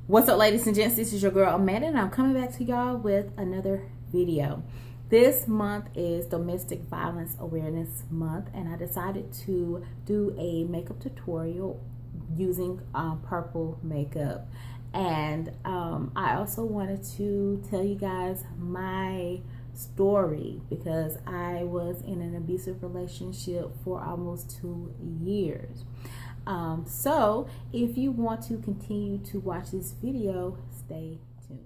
What's up, ladies and gents? This is your girl Amanda, and I'm coming back to y'all with another video. This month is Domestic Violence Awareness Month, and I decided to do a makeup tutorial using purple makeup. And I also wanted to tell you guys my story, because I was in an abusive relationship for almost 2 years. So if you want to continue to watch this video, stay tuned.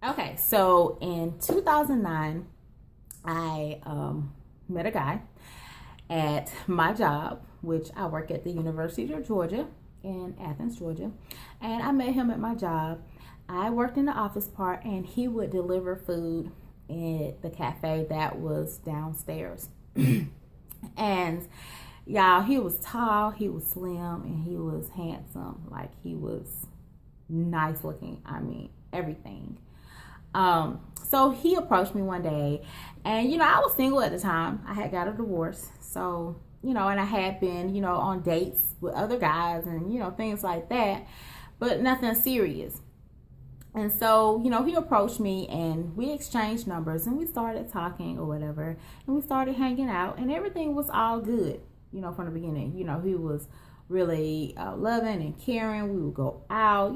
Okay, so in 2009, I met a guy at my job, which I work at the University of Georgia in Athens, Georgia. And I met him at my job. I worked in the office part, and he would deliver food at the cafe that was downstairs. And y'all, he was tall, he was slim, and he was handsome. Like, he was nice looking. I mean, everything. So he approached me one day, and I was single at the time. I had got a divorce. So, and I had been, on dates with other guys and, things like that, but nothing serious. And so, he approached me, and we exchanged numbers, and we started talking or whatever, and we started hanging out, and everything was all good. From the beginning, he was really loving and caring. We would go out,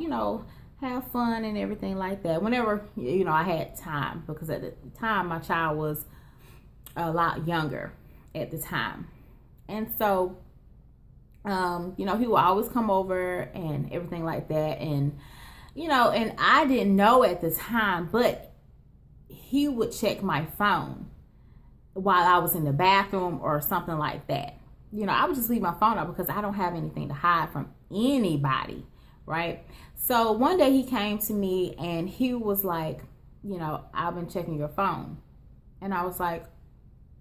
have fun and everything like that. Whenever, I had time, because at the time my child was a lot younger at the time. And so, he would always come over and everything like that. And, and I didn't know at the time, but he would check my phone while I was in the bathroom or something like that. I would just leave my phone up because I don't have anything to hide from anybody, right? So one day he came to me and he was like, I've been checking your phone. And I was like,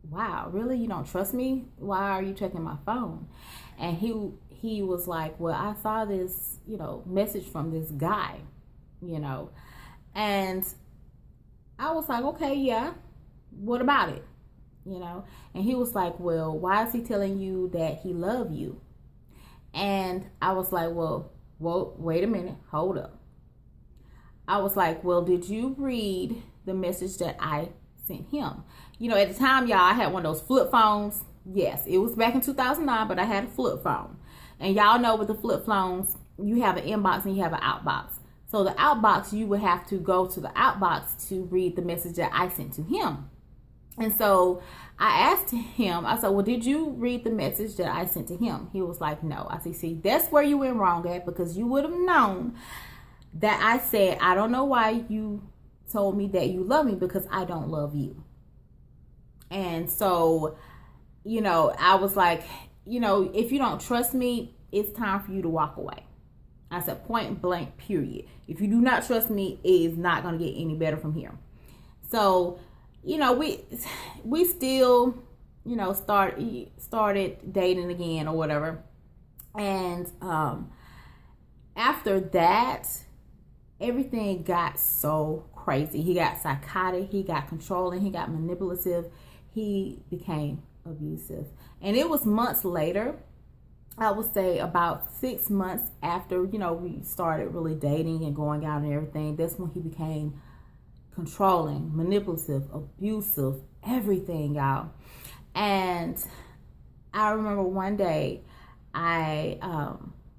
wow, really? You don't trust me? Why are you checking my phone? And he was like, well, I saw this, message from this guy, and I was like, okay, yeah, what about it? And he was like, well, why is he telling you that he loves you? And I was like, well, wait a minute, hold up. I was like, well, did you read the message that I sent him? At the time, y'all, I had one of those flip phones. Yes, it was back in 2009, but I had a flip phone. And y'all know with the flip phones, you have an inbox and you have an outbox. So the outbox, you would have to go to the outbox to read the message that I sent to him. And so I asked him, I said, well, did you read the message that I sent to him? He was like, no. I said, see, that's where you went wrong at, because you would have known that I said, I don't know why you told me that you love me, because I don't love you. And so, I was like, if you don't trust me, it's time for you to walk away. I said, point blank, period. If you do not trust me, it is not going to get any better from here. So, we still, started dating again or whatever. And after that, everything got so crazy. He got psychotic, he got controlling, he got manipulative, he became abusive. And it was months later, I would say about 6 months after, we started really dating and going out and everything, that's when he became controlling, manipulative, abusive, everything, y'all. And I remember one day I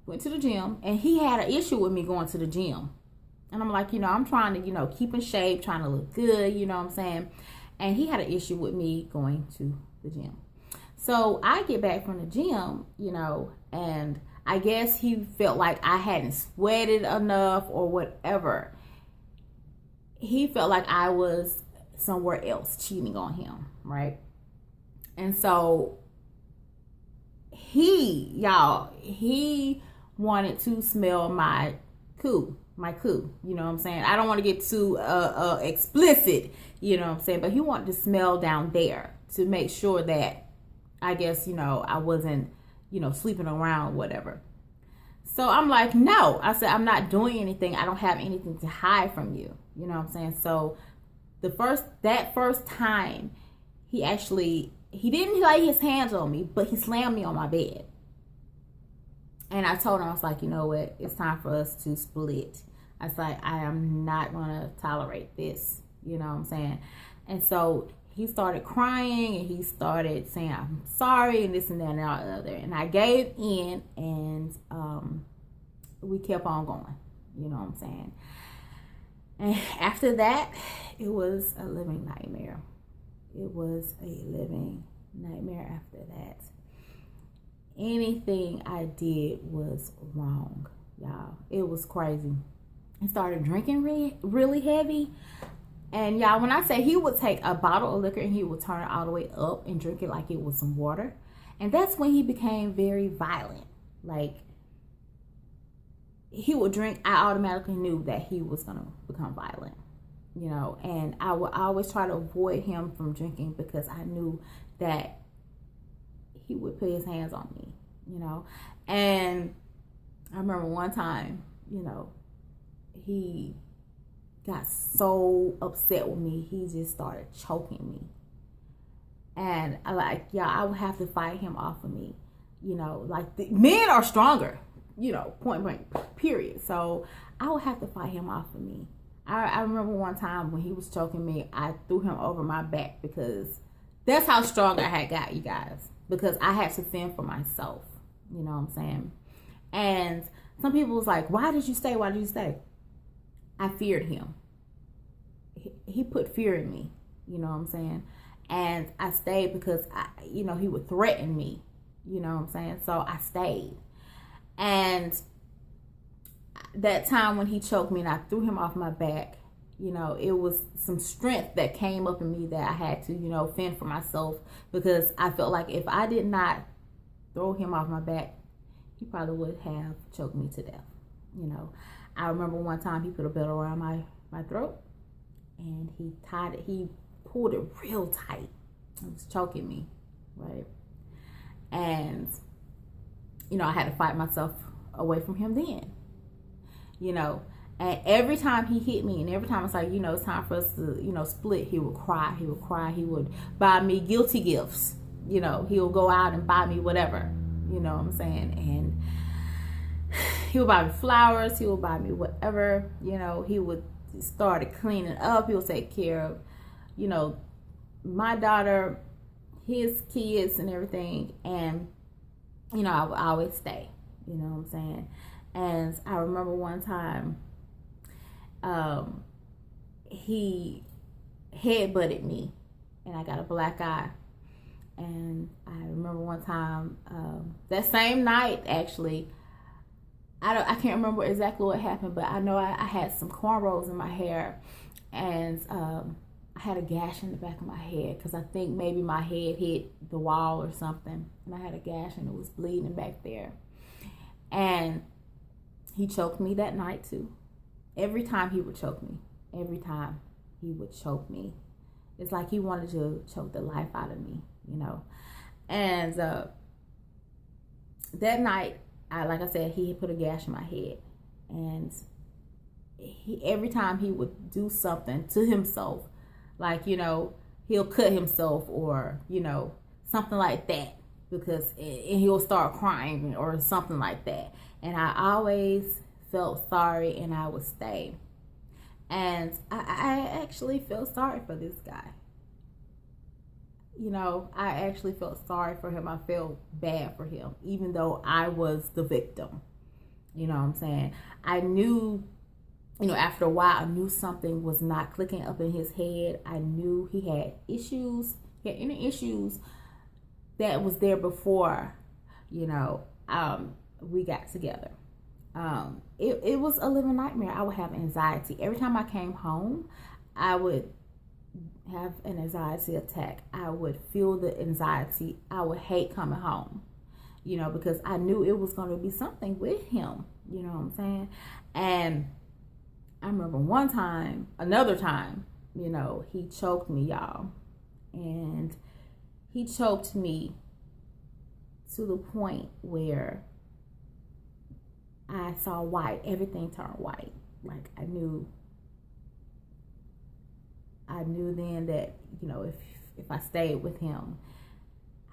went to the gym, and he had an issue with me going to the gym. And I'm like, I'm trying to, keep in shape, trying to look good, you know what I'm saying? And he had an issue with me going to the gym. So I get back from the gym, and I guess he felt like I hadn't sweated enough or whatever. He felt like I was somewhere else cheating on him, right? And so he wanted to smell my coo, you know what I'm saying? I don't want to get too explicit, you know what I'm saying? But he wanted to smell down there to make sure that, I guess, I wasn't, sleeping around, whatever. So I'm like, no. I said, I'm not doing anything. I don't have anything to hide from you. You know what I'm saying? So that first time, he didn't lay his hands on me, but he slammed me on my bed. And I told him, I was like, you know what? It's time for us to split. I was like, I am not going to tolerate this. You know what I'm saying? And so he started crying and he started saying, I'm sorry, and this and that and all the other. And I gave in, and we kept on going. You know what I'm saying? And after that, it was a living nightmare. It was a living nightmare after that. Anything I did was wrong, y'all. It was crazy. He started drinking really heavy. And y'all, when I say he would take a bottle of liquor and he would turn it all the way up and drink it like it was some water. And that's when he became very violent. Like, he would drink, I automatically knew that he was going to become violent, you know. And I would always try to avoid him from drinking because I knew that he would put his hands on me, you know. And I remember one time, you know, he got so upset with me, he just started choking me. And I would have to fight him off of me, you know. Like, men are stronger, you know, point blank, period. So I would have to fight him off of me. I remember one time when he was choking me, I threw him over my back because that's how strong I had got, you guys. Because I had to fend for myself, you know what I'm saying? And some people was like, why did you stay? Why did you stay? I feared him. He put fear in me, you know what I'm saying? And I stayed because, he would threaten me, you know what I'm saying? So I stayed. And that time when he choked me and I threw him off my back, you know, it was some strength that came up in me that I had to, you know, fend for myself, because I felt like if I did not throw him off my back, he probably would have choked me to death, you know. I remember one time he put a belt around my throat and he pulled it real tight. It was choking me, right? And, you know, I had to fight myself away from him then, you know. And every time he hit me and every time it's like, you know, it's time for us to, you know, split, he would cry. He would buy me guilty gifts. You know, he would go out and buy me whatever, you know what I'm saying? And he would buy me flowers. He would buy me whatever, you know. He would start cleaning up. He would take care of, you know, my daughter, his kids and everything. And, you know, I would always stay, you know what I'm saying? And I remember one time, he headbutted me and I got a black eye. And I remember one time, that same night, actually, I can't remember exactly what happened, but I know I had some cornrows in my hair, and I had a gash in the back of my head because I think maybe my head hit the wall or something, and I had a gash and it was bleeding back there. And he choked me that night too. Every time he would choke me, it's like he wanted to choke the life out of me, you know. And that night, like I said, he put a gash in my head, and every time he would do something to himself, like, you know, he'll cut himself or, you know, something like that, and he'll start crying or something like that. And I always felt sorry and I would stay. And I actually felt sorry for this guy. You know, I actually felt sorry for him. I felt bad for him, even though I was the victim. You know what I'm saying? I knew, you know, after a while, I knew something was not clicking up in his head. I knew he had issues. He had inner issues that was there before, you know, we got together. It was a living nightmare. I would have anxiety. Every time I came home, I would have an anxiety attack. I would feel the anxiety. I would hate coming home, you know, because I knew it was going to be something with him, you know what I'm saying? And I remember another time, you know, he choked me, y'all. And he choked me to the point where I saw white. Everything turned white. Like, I knew then that, you know, if I stayed with him,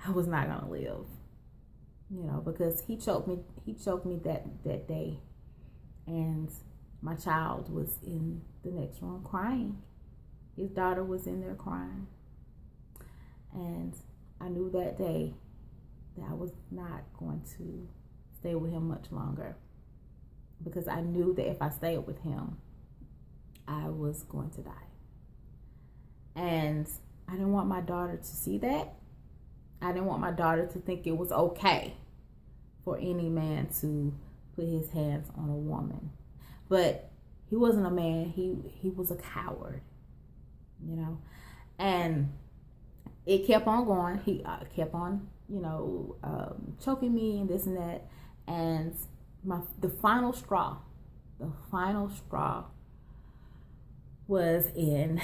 I was not gonna live, you know, because he choked me that day, and my child was in the next room crying. His daughter was in there crying. And I knew that day that I was not going to stay with him much longer, because I knew that if I stayed with him, I was going to die. And I didn't want my daughter to see that. I didn't want my daughter to think it was okay for any man to put his hands on a woman. But he wasn't a man. He was a coward, you know. And it kept on going. He kept on, choking me and this and that. And the final straw was in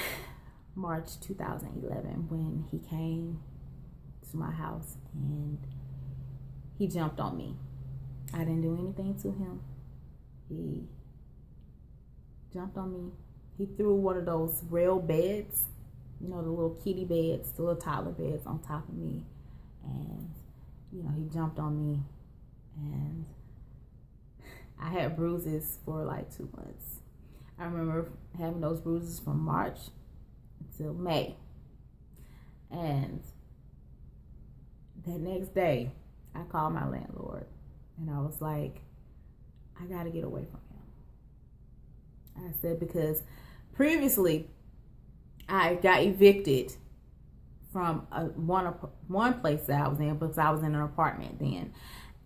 March 2011 when he came to my house and he jumped on me. I didn't do anything to him. He jumped on me. He threw one of those rail beds, the little kiddie beds, the little toddler beds on top of me. And, he jumped on me. And I had bruises for like 2 months. I remember having those bruises from March until May. And that next day, I called my landlord and I was like, I got to get away from him. I said, because previously I got evicted from one place that I was in, because I was in an apartment then.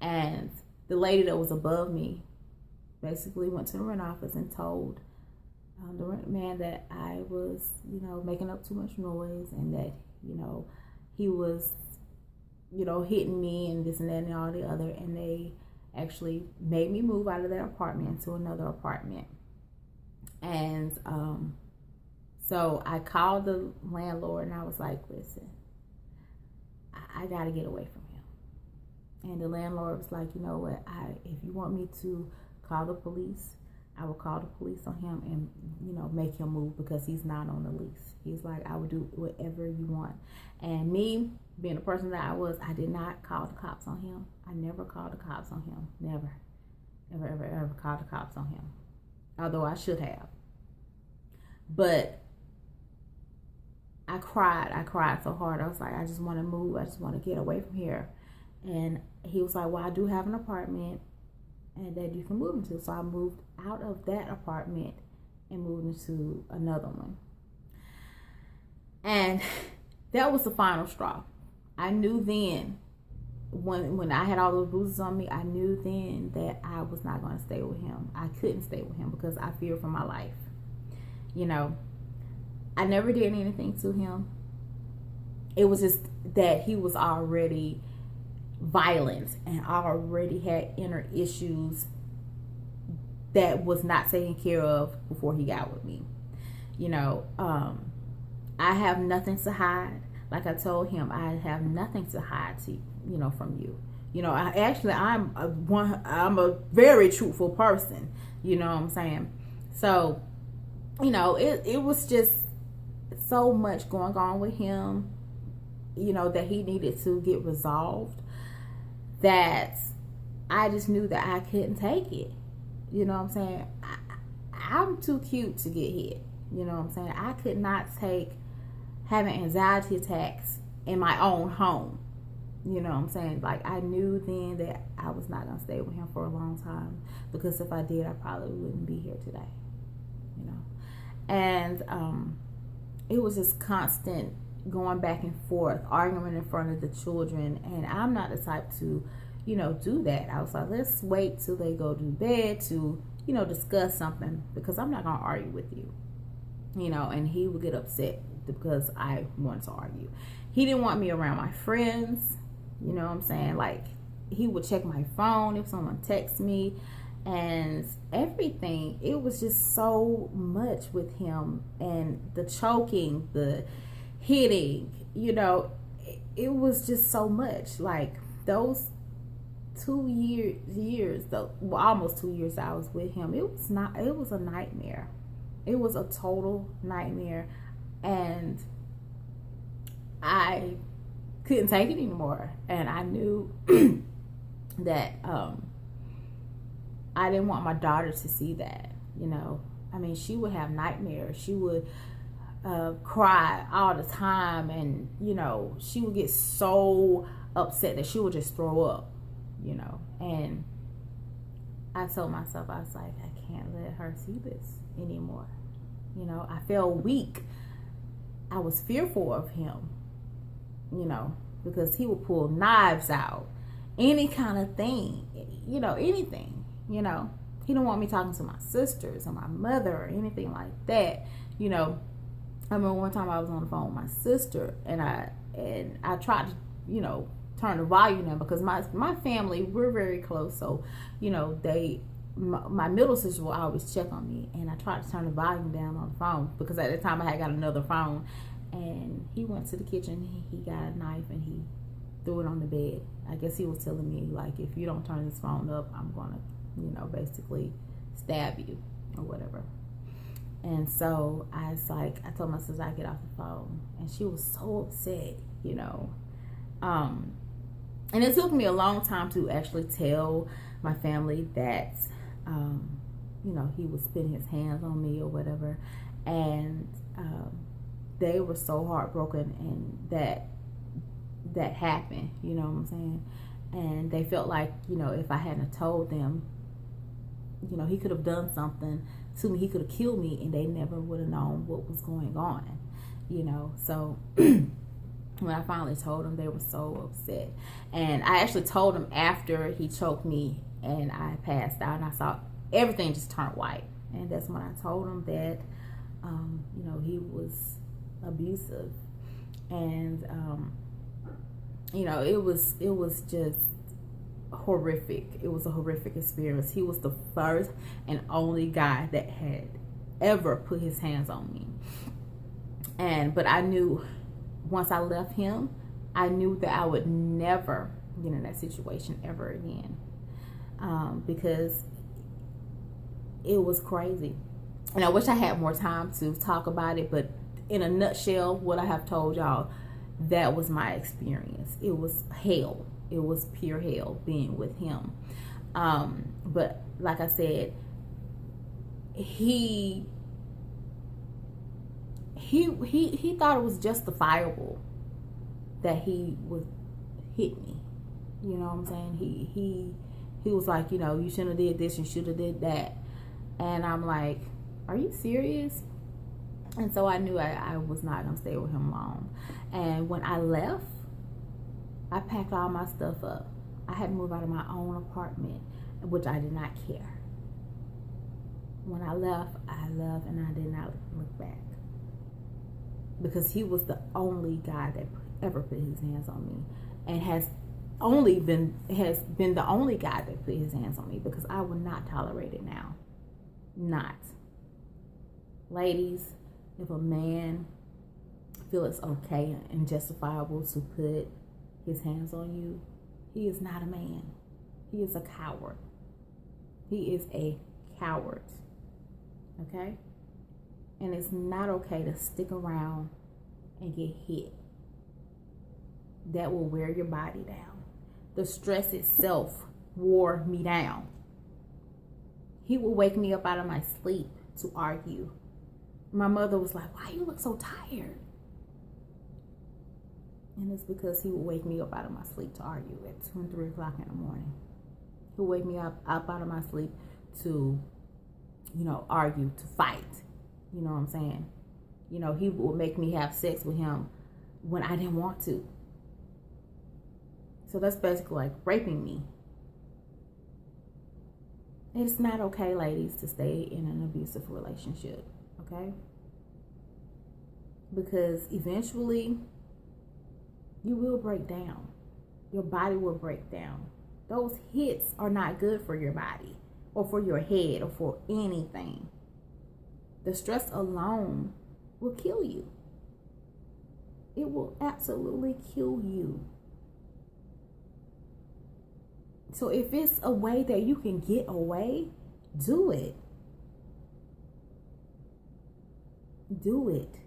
And the lady that was above me basically went to the rent office and told the rent man that I was, making up too much noise, and that, he was, hitting me and this and that and all the other. And they actually made me move out of that apartment to another apartment. And so I called the landlord and I was like, listen, I got to get away from him. And the landlord was like, you know what, if you want me to call the police, I will call the police on him and, make him move, because he's not on the lease. He's like, I would do whatever you want. And me, being the person that I was, I did not call the cops on him. I never called the cops on him. Never. Ever, ever, ever called the cops on him. Although I should have. But I cried so hard. I was like, I just want to move. I just want to get away from here. And he was like, well, I do have an apartment and that you can move into. So I moved out of that apartment and moved into another one. And that was the final straw. I knew then, when I had all those bruises on me, I knew then that I was not going to stay with him. I couldn't stay with him because I feared for my life. I never did anything to him. It was just that he was already violent and already had inner issues that was not taken care of before he got with me. I have nothing to hide. Like I told him, I have nothing to hide from you. I'm a very truthful person. You know what I'm saying? So, it was just so much going on with him, that he needed to get resolved, that I just knew that I couldn't take it. You know what I'm saying? I'm too cute to get hit. You know what I'm saying? I could not take having anxiety attacks in my own home. You know what I'm saying? Like, I knew then that I was not going to stay with him for a long time, because if I did, I probably wouldn't be here today. And it was just constant going back and forth, arguing in front of the children. And I'm not the type to, do that. I was like, let's wait till they go to bed to, discuss something, because I'm not going to argue with you. And he would get upset because I wanted to argue. He didn't want me around my friends. You know what I'm saying? Like, he would check my phone if someone texts me and everything. It was just so much with him, and the choking, the hitting, it was just so much. Like, those 2 years, almost 2 years I was with him, it was a nightmare. It was a total nightmare, and I couldn't take it anymore. And I knew that I didn't want my daughter to see that. you know. I mean, she would have nightmares. She would cry all the time, and you know, she would get so upset that she would just throw up, you know. And I told myself, I was like, I can't let her see this anymore. You know, I felt weak. I was fearful of him, you know, because he would pull knives out, any kind of thing, you know, anything, you know. He didn't want me talking to my sisters or my mother or anything like that, you know. I remember one time I was on the phone with my sister, and I tried to, you know, turn the volume down, because my family, we're very close, so you know, my middle sister will always check on me, and I tried to turn the volume down on the phone, because at the time I had got another phone. And he went to the kitchen, he got a knife, and he threw it on the bed. I guess he was telling me, like, if you don't turn this phone up, I'm gonna, you know, basically stab you or whatever. And so I was like, I told my sister I'd get off the phone, and she was so upset, you know. And it took me a long time to actually tell my family that, you know, he was putting his hands on me or whatever. And they were so heartbroken, and that happened, you know what I'm saying? And they felt like, you know, if I hadn't told them, you know, he could have done something to me, he could have killed me, and they never would have known what was going on, you know. So when I finally told them, they were so upset. And I actually told them after he choked me and I passed out, and I saw everything just turn white. And that's when I told him that, you know, he was abusive. And, you know, it was just horrific. It was a horrific experience. He was the first and only guy that had ever put his hands on me. But I knew once I left him, I knew that I would never get in that situation ever again, because it was crazy. And I wish I had more time to talk about it, but in a nutshell, what I have told y'all, that was my experience. It was hell. It was pure hell being with him. But like I said, he thought it was justifiable that he would hit me. You know what I'm saying? He was like, you know, you shouldn't have did this, you should have did that. And I'm like, are you serious? And so I knew I was not going to stay with him long. And when I left, I packed all my stuff up. I had to move out of my own apartment, which I did not care. When I left, and I did not look back. Because he was the only guy that ever put his hands on me, and has been the only guy that put his hands on me, because I will not tolerate it now. Not. Ladies, if a man feels it's okay and justifiable to put his hands on you, he is not a man. He is a coward. He is a coward. Okay? And it's not okay to stick around and get hit. That will wear your body down. The stress itself wore me down. He would wake me up out of my sleep to argue. My mother was like, why you look so tired? And it's because he would wake me up out of my sleep to argue at 2 and 3 o'clock in the morning. He would wake me up out of my sleep to, you know, argue, to fight. You know what I'm saying? You know, he would make me have sex with him when I didn't want to. So that's basically like raping me. It's not okay, ladies, to stay in an abusive relationship, okay? Because eventually, you will break down. Your body will break down. Those hits are not good for your body, or for your head, or for anything. The stress alone will kill you. It will absolutely kill you. So if it's a way that you can get away, do it. Do it.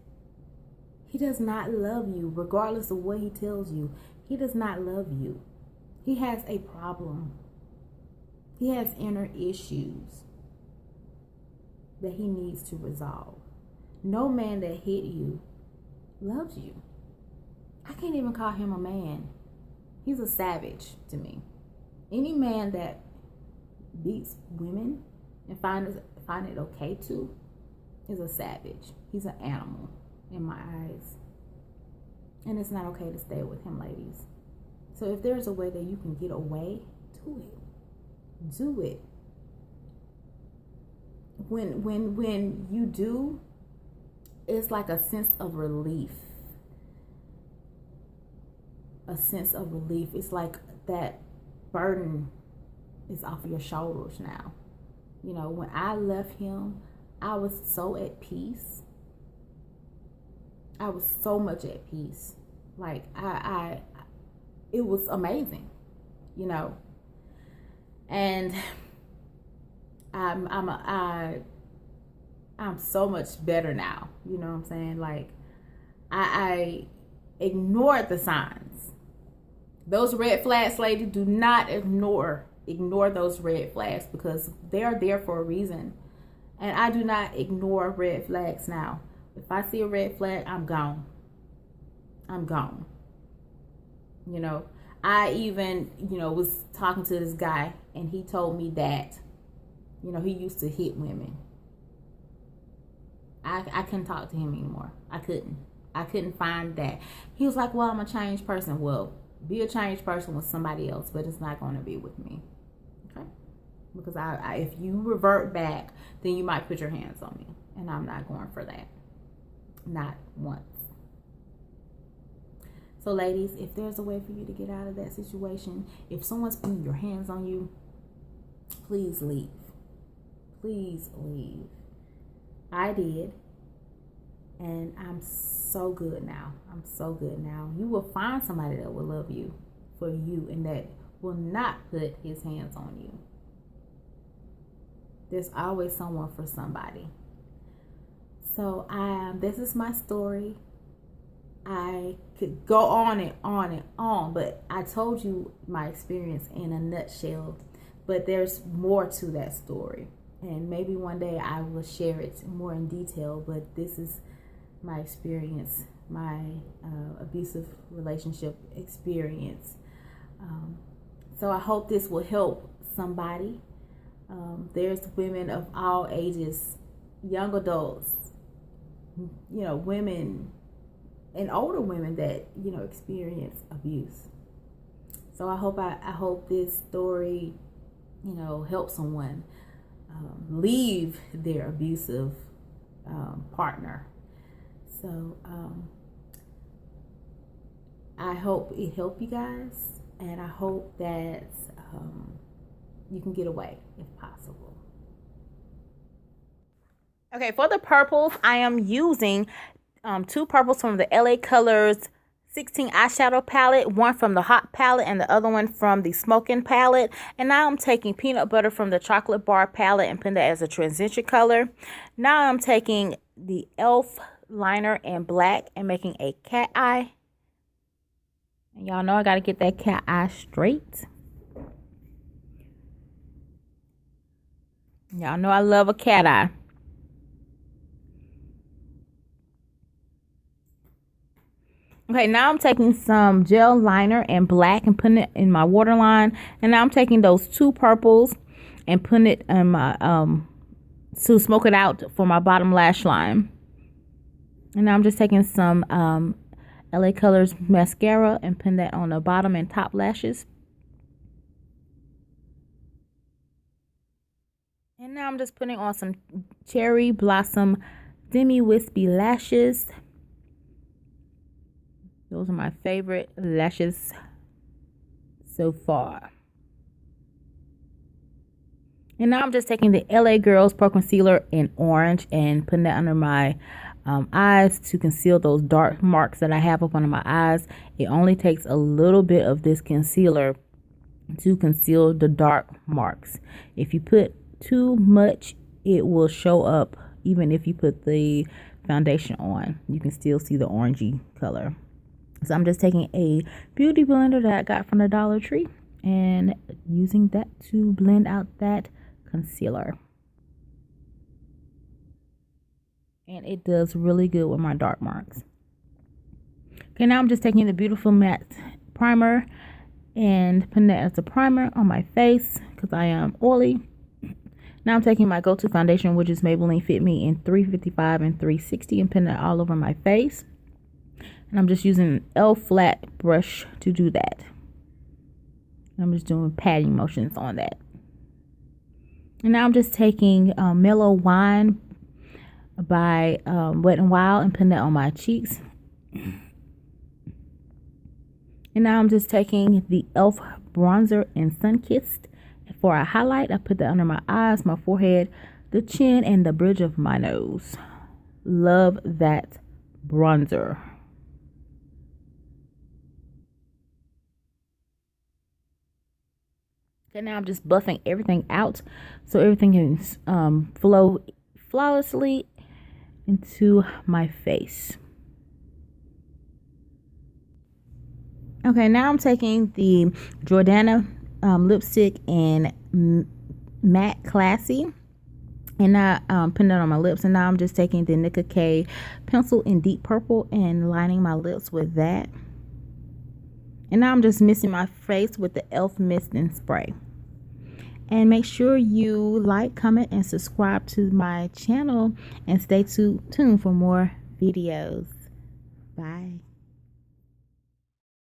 He does not love you, regardless of what he tells you. He does not love you. He has a problem. He has inner issues. that he needs to resolve. No man that hit you loves you. I can't even call him a man. He's a savage to me. Any man that beats women and find it okay to is a savage. He's an animal in my eyes. And it's not okay to stay with him, ladies. So if there's a way that you can get away, do it. Do it. When you do, it's like a sense of relief. A sense of relief. It's like that burden is off your shoulders now. You know, when I left him, I was so at peace. I was so much at peace. Like it was amazing, you know. And I'm so much better now. You know what I'm saying? Like I ignored the signs. Those red flags, lady, do not ignore those red flags, because they are there for a reason. And I do not ignore red flags now. If I see a red flag, I'm gone. I'm gone. You know, I even, was talking to this guy, and he told me that, he used to hit women. I couldn't talk to him anymore. I couldn't find that. He was like, well, I'm a changed person. Well, be a changed person with somebody else, but it's not going to be with me. Okay? Because if you revert back, then you might put your hands on me. And I'm not going for that. Not once. So ladies, if there's a way for you to get out of that situation, if someone's putting your hands on you, please leave. Please leave. I did. And I'm so good now. I'm so good now. You will find somebody that will love you for you and that will not put his hands on you. There's always someone for somebody. So this is my story. I could go on and on and on, but I told you my experience in a nutshell. But there's more to that story. And maybe one day I will share it more in detail, but this is my experience, my abusive relationship experience. So I hope this will help somebody. There's women of all ages, young adults, women and older women that, experience abuse. So I hope this story, helps someone leave their abusive partner. So I hope it helped you guys, and I hope that you can get away if possible. Okay, for the purples, I am using 2 purples from the LA Colors 16 eyeshadow palette, one from the Hot palette and the other one from the Smoking palette. And now I'm taking Peanut Butter from the Chocolate Bar palette and putting that as a transition color. Now I'm taking the e.l.f. liner in black and making a cat eye. And y'all know I got to get that cat eye straight. Y'all know I love a cat eye. Okay, now I'm taking some gel liner in black and putting it in my waterline. And now I'm taking those 2 purples and putting it in my, to smoke it out for my bottom lash line. And now I'm just taking some LA Colors mascara and putting that on the bottom and top lashes. And now I'm just putting on some Cherry Blossom Demi Wispy lashes. Those are my favorite lashes so far. And now I'm just taking the LA Girls Pro Concealer in orange and putting that under my eyes to conceal those dark marks that I have up under my eyes. It only takes a little bit of this concealer to conceal the dark marks. If you put too much, it will show up. Even if you put the foundation on, you can still see the orangey color. So I'm just taking a beauty blender that I got from the Dollar Tree and using that to blend out that concealer. and it does really good with my dark marks. Okay, now I'm just taking the Beautiful Matte Primer and putting that as a primer on my face because I am oily. Now I'm taking my go-to foundation, which is Maybelline Fit Me in 355 and 360, and putting it all over my face. And I'm just using an L flat brush to do that. I'm just doing patting motions on that. And now I'm just taking Mellow Wine by Wet n Wild and putting that on my cheeks. And now I'm just taking the e.l.f. bronzer in Sunkissed. For a highlight, I put that under my eyes, my forehead, the chin, and the bridge of my nose. Love that bronzer. Okay, now I'm just buffing everything out so everything can flow flawlessly into my face. Okay, now I'm taking the Jordana lipstick in Matte Classy, and I putting it on my lips. And now I'm just taking the Nicka K pencil in Deep Purple and lining my lips with that. And now I'm just misting my face with the e.l.f. mist and spray. And make sure you like, comment, and subscribe to my channel, and stay tuned for more videos. Bye.